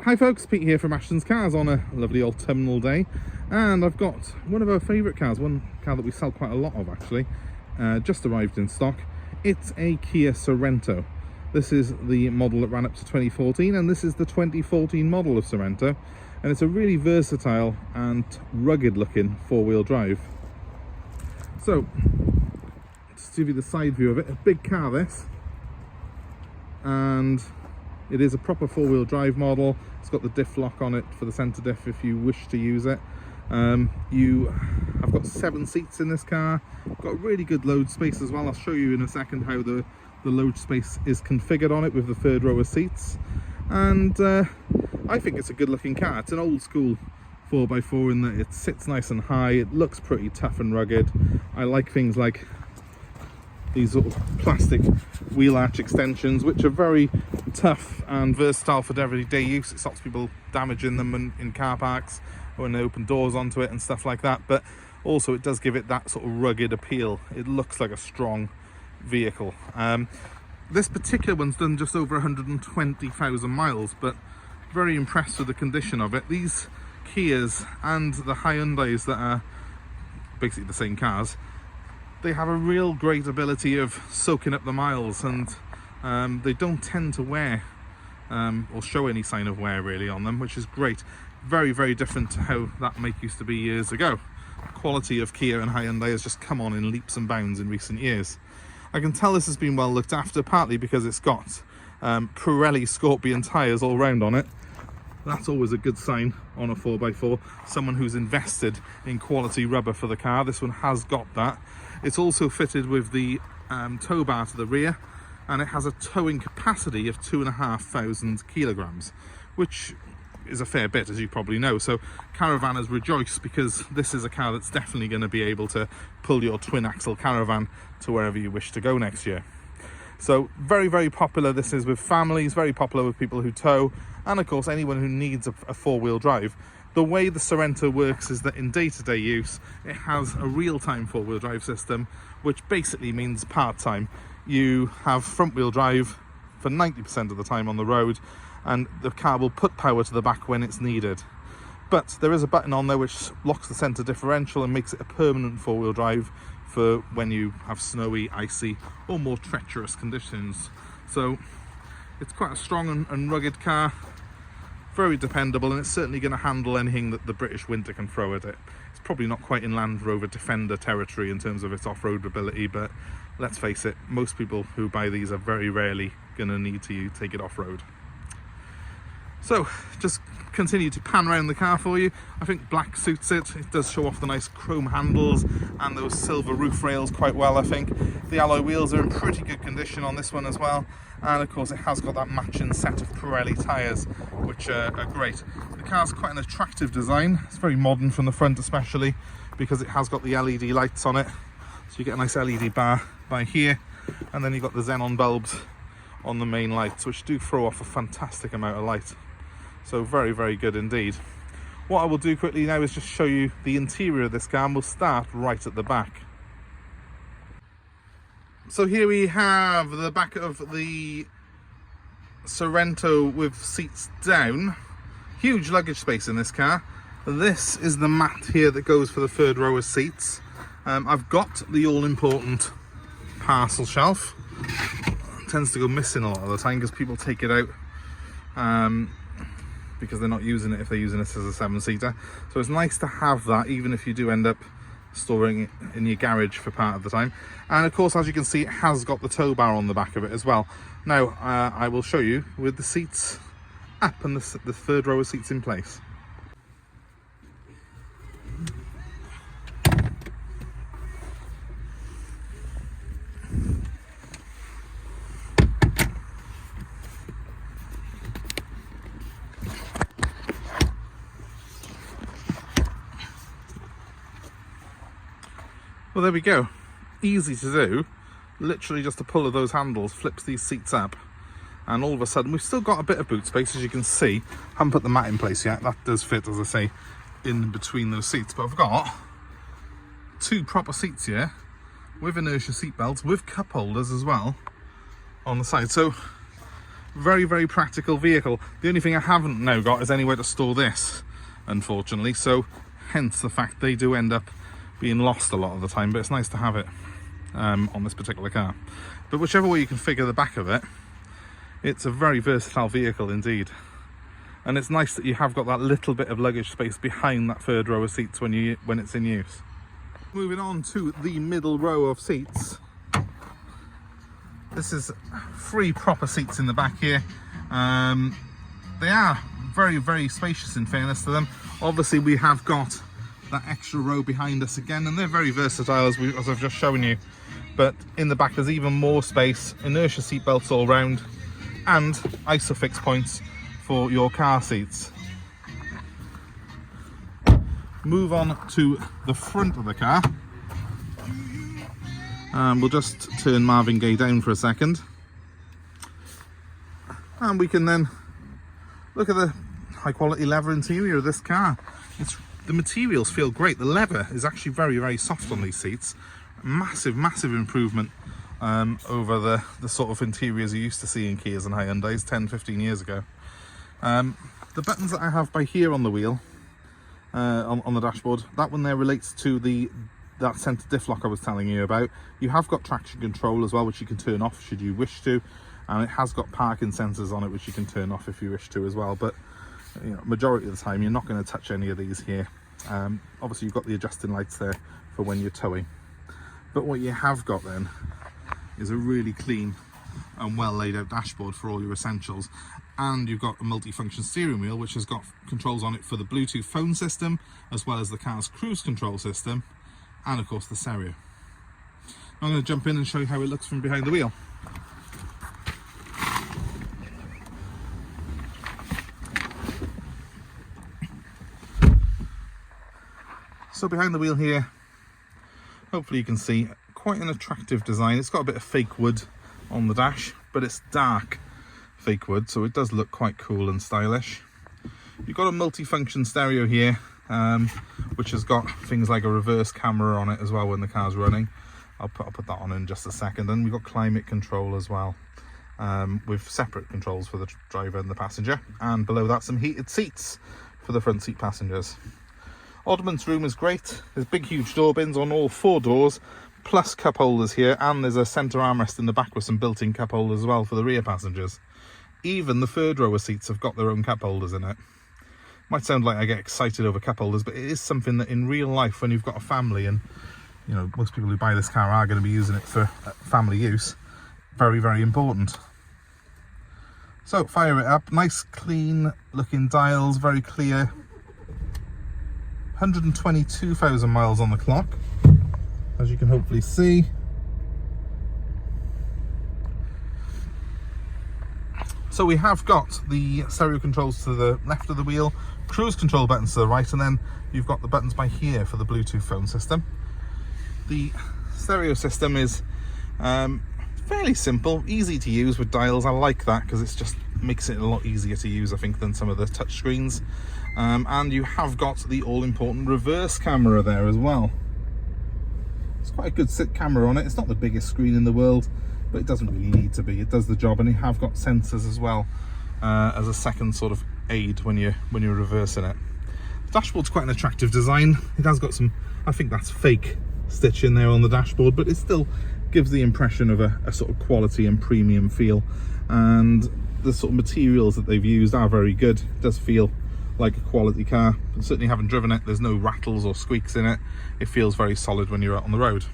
Hi folks, Pete here from Ashton's Cars on a lovely autumnal day, and I've got one of our favourite cars, one car that we sell quite a lot of actually, just arrived in stock. It's a Kia Sorento. This is the model that ran up to 2014, and this is the 2014 model of Sorento, and it's a really versatile and rugged looking four-wheel drive. So, just to give you the side view of it, a big car this, and it is a proper four-wheel drive model. It's got the diff lock on it for the centre diff if you wish to use it. I've got 7 seats in this car. Got really good load space as well. I'll show you in a second how the load space is configured on it with the third row of seats. And I think it's a good looking car. It's an old school 4x4 in that it sits nice and high. It looks pretty tough and rugged. I like things like these little plastic wheel arch extensions, which are very tough and versatile for everyday use. It stops people damaging them in car parks or when they open doors onto it and stuff like that, but also it does give it that sort of rugged appeal. It looks like a strong vehicle. This particular one's done just over 120,000 miles, but very impressed with the condition of it. These Kias and the Hyundais that are basically the same cars, they have a real great ability of soaking up the miles, and they don't tend to wear or show any sign of wear really on them, which is great. Very, very different to how that make used to be years ago. The quality of Kia and Hyundai has just come on in leaps and bounds in recent years. I can tell this has been well looked after, partly because it's got Pirelli Scorpion tyres all round on it. That's always a good sign on a 4x4. Someone who's invested in quality rubber for the car. This one has got that. It's also fitted with the tow bar to the rear, and it has a towing capacity of 2,500 kilograms, which is a fair bit, as you probably know. So caravanners rejoice, because this is a car that's definitely going to be able to pull your twin axle caravan to wherever you wish to go next year. So very, very popular this is with families, very popular with people who tow, and of course anyone who needs a four-wheel drive. The way the Sorento works is that in day-to-day use, it has a real-time four-wheel drive system, which basically means part-time. You have front-wheel drive for 90% of the time on the road, and the car will put power to the back when it's needed. But there is a button on there which locks the centre differential and makes it a permanent four-wheel drive for when you have snowy, icy, or more treacherous conditions. So it's quite a strong and rugged car. Very dependable, and it's certainly going to handle anything that the British winter can throw at it. It's probably not quite in Land Rover Defender territory in terms of its off-road ability, but let's face it, most people who buy these are very rarely going to need to take it off-road. So just continue to pan around the car for you. I think black suits it. It does show off the nice chrome handles and those silver roof rails quite well, I think. The alloy wheels are in pretty good condition on this one as well, and of course it has got that matching set of Pirelli tyres, which are great. The car's quite an attractive design. It's very modern from the front, especially because it has got the LED lights on it. So you get a nice LED bar by here, and then you've got the xenon bulbs on the main lights, which do throw off a fantastic amount of light. So very, very good indeed. What I will do quickly now is just show you the interior of this car, and we'll start right at the back. So here we have the back of the Sorento with seats down. Huge luggage space in this car. This is the mat here that goes for the third row of seats. I've got the all-important parcel shelf. It tends to go missing a lot of the time because people take it out because they're not using it if they're using this as a 7-seater. So it's nice to have that, even if you do end up storing it in your garage for part of the time. And of course, as you can see, it has got the tow bar on the back of it as well. Now I will show you with the seats up and the third row of seats in place. Well, there we go. Easy to do. Literally just a pull of those handles flips these seats up, and all of a sudden we've still got a bit of boot space, as you can see. Haven't put the mat in place yet. That does fit, as I say, in between those seats. But I've got 2 proper seats here with inertia seat belts, with cup holders as well on the side. So Very, very practical vehicle. The only thing I haven't now got is anywhere to store this, unfortunately, so hence the fact they do end up being lost a lot of the time, but it's nice to have it on this particular car. But whichever way you configure the back of it, it's a very versatile vehicle indeed. And it's nice that you have got that little bit of luggage space behind that third row of seats when it's in use. Moving on to the middle row of seats. This is 3 proper seats in the back here. They are very, very spacious in fairness to them. Obviously we have got that extra row behind us again, and they're very versatile as I've just shown you. But in the back there's even more space, inertia seat belts all round, and ISOFIX points for your car seats. Move on to the front of the car. We'll just turn Marvin Gaye down for a second, and we can then look at the high quality leather interior of this car. The materials feel great. The leather is actually very, very soft on these seats. Massive, massive improvement over the sort of interiors you used to see in Kias and Hyundais 10-15 years ago. The buttons that I have by here on the wheel, on the dashboard, that one there relates to that centre diff lock I was telling you about. You have got traction control as well, which you can turn off should you wish to, and it has got parking sensors on it which you can turn off if you wish to as well. But you know, majority of the time you're not going to touch any of these here. Obviously you've got the adjusting lights there for when you're towing, but what you have got then is a really clean and well laid out dashboard for all your essentials, and you've got a multi-function steering wheel which has got controls on it for the Bluetooth phone system as well as the car's cruise control system, and of course the stereo. I'm going to jump in and show you how it looks from behind the wheel. So behind the wheel here, hopefully you can see quite an attractive design. It's got a bit of fake wood on the dash, but it's dark fake wood, so it does look quite cool and stylish. You've got a multi-function stereo here, which has got things like a reverse camera on it as well when the car's running. I'll put that on in just a second. And we've got climate control as well, with separate controls for the driver and the passenger, and below that some heated seats for the front seat passengers. Oddments room is great. There's big huge door bins on all 4 doors, plus cup holders here, and there's a centre armrest in the back with some built-in cup holders as well for the rear passengers. Even the third row of seats have got their own cup holders in it. Might sound like I get excited over cup holders, but it is something that in real life, when you've got a family, and you know most people who buy this car are going to be using it for family use, very, very important. So fire it up. Nice clean looking dials, very clear. 122,000 miles on the clock, as you can hopefully see. So we have got the stereo controls to the left of the wheel, cruise control buttons to the right, and then you've got the buttons by here for the Bluetooth phone system. The stereo system is fairly simple, easy to use with dials. I like that because it just makes it a lot easier to use, I think, than some of the touch screens. And you have got the all-important reverse camera there as well. It's quite a good sit camera on it. It's not the biggest screen in the world, but it doesn't really need to be. It does the job, and you have got sensors as well as a second sort of aid when you're reversing it. The dashboard's quite an attractive design. It has got some, I think that's fake stitch in there on the dashboard, but it still gives the impression of a sort of quality and premium feel, and the sort of materials that they've used are very good. It does feel like a quality car. Certainly haven't driven it, there's no rattles or squeaks in it. It feels very solid when you're out on the road.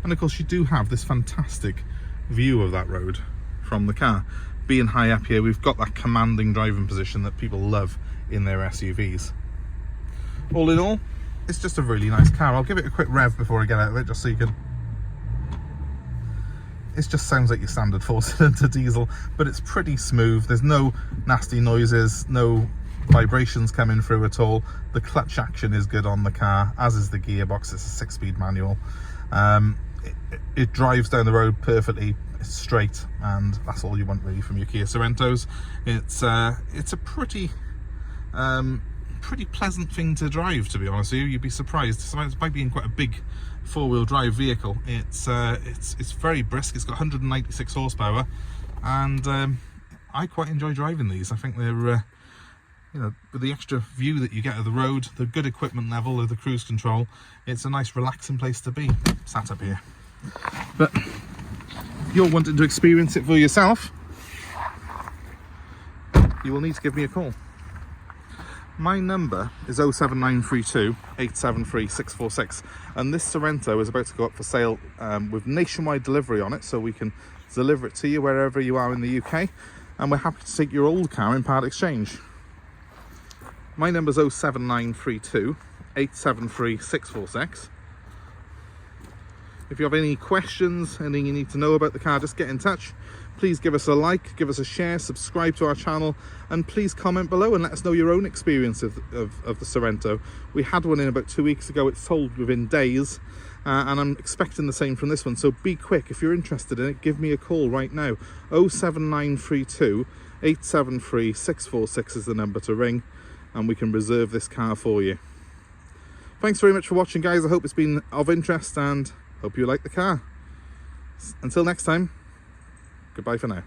And of course you do have this fantastic view of that road from the car. Being high up here, we've got that commanding driving position that people love in their SUVs. All in all, it's just a really nice car. I'll give it a quick rev before I get out of it, just so you can... It just sounds like your standard 4-cylinder diesel, but it's pretty smooth. There's no nasty noises, no vibrations coming through at all. The clutch action is good on the car, as is the gearbox. It's a 6-speed manual. It drives down the road perfectly. It's straight, and that's all you want really from your Kia Sorentos. It's a pretty pleasant thing to drive, to be honest with you. You'd be surprised, despite being quite a big 4-wheel drive vehicle. It's very brisk. It's got 196 horsepower, and I quite enjoy driving these. I think they're you know, with the extra view that you get of the road, the good equipment level of the cruise control, it's a nice relaxing place to be, sat up here. But if you're wanting to experience it for yourself, you will need to give me a call. My number is 07932 873 646, and this Sorento is about to go up for sale with nationwide delivery on it, so we can deliver it to you wherever you are in the UK, and we're happy to take your old car in part exchange. My number is 07932 873 646. If you have any questions, anything you need to know about the car, just get in touch. Please give us a like, give us a share, subscribe to our channel, and please comment below and let us know your own experience of the Sorento. We had one in about 2 weeks ago. It's sold within days, and I'm expecting the same from this one. So be quick. If you're interested in it, give me a call right now. 07932 873 646 is the number to ring, and we can reserve this car for you. Thanks very much for watching, guys. I hope it's been of interest and hope you like the car. Until next time, goodbye for now.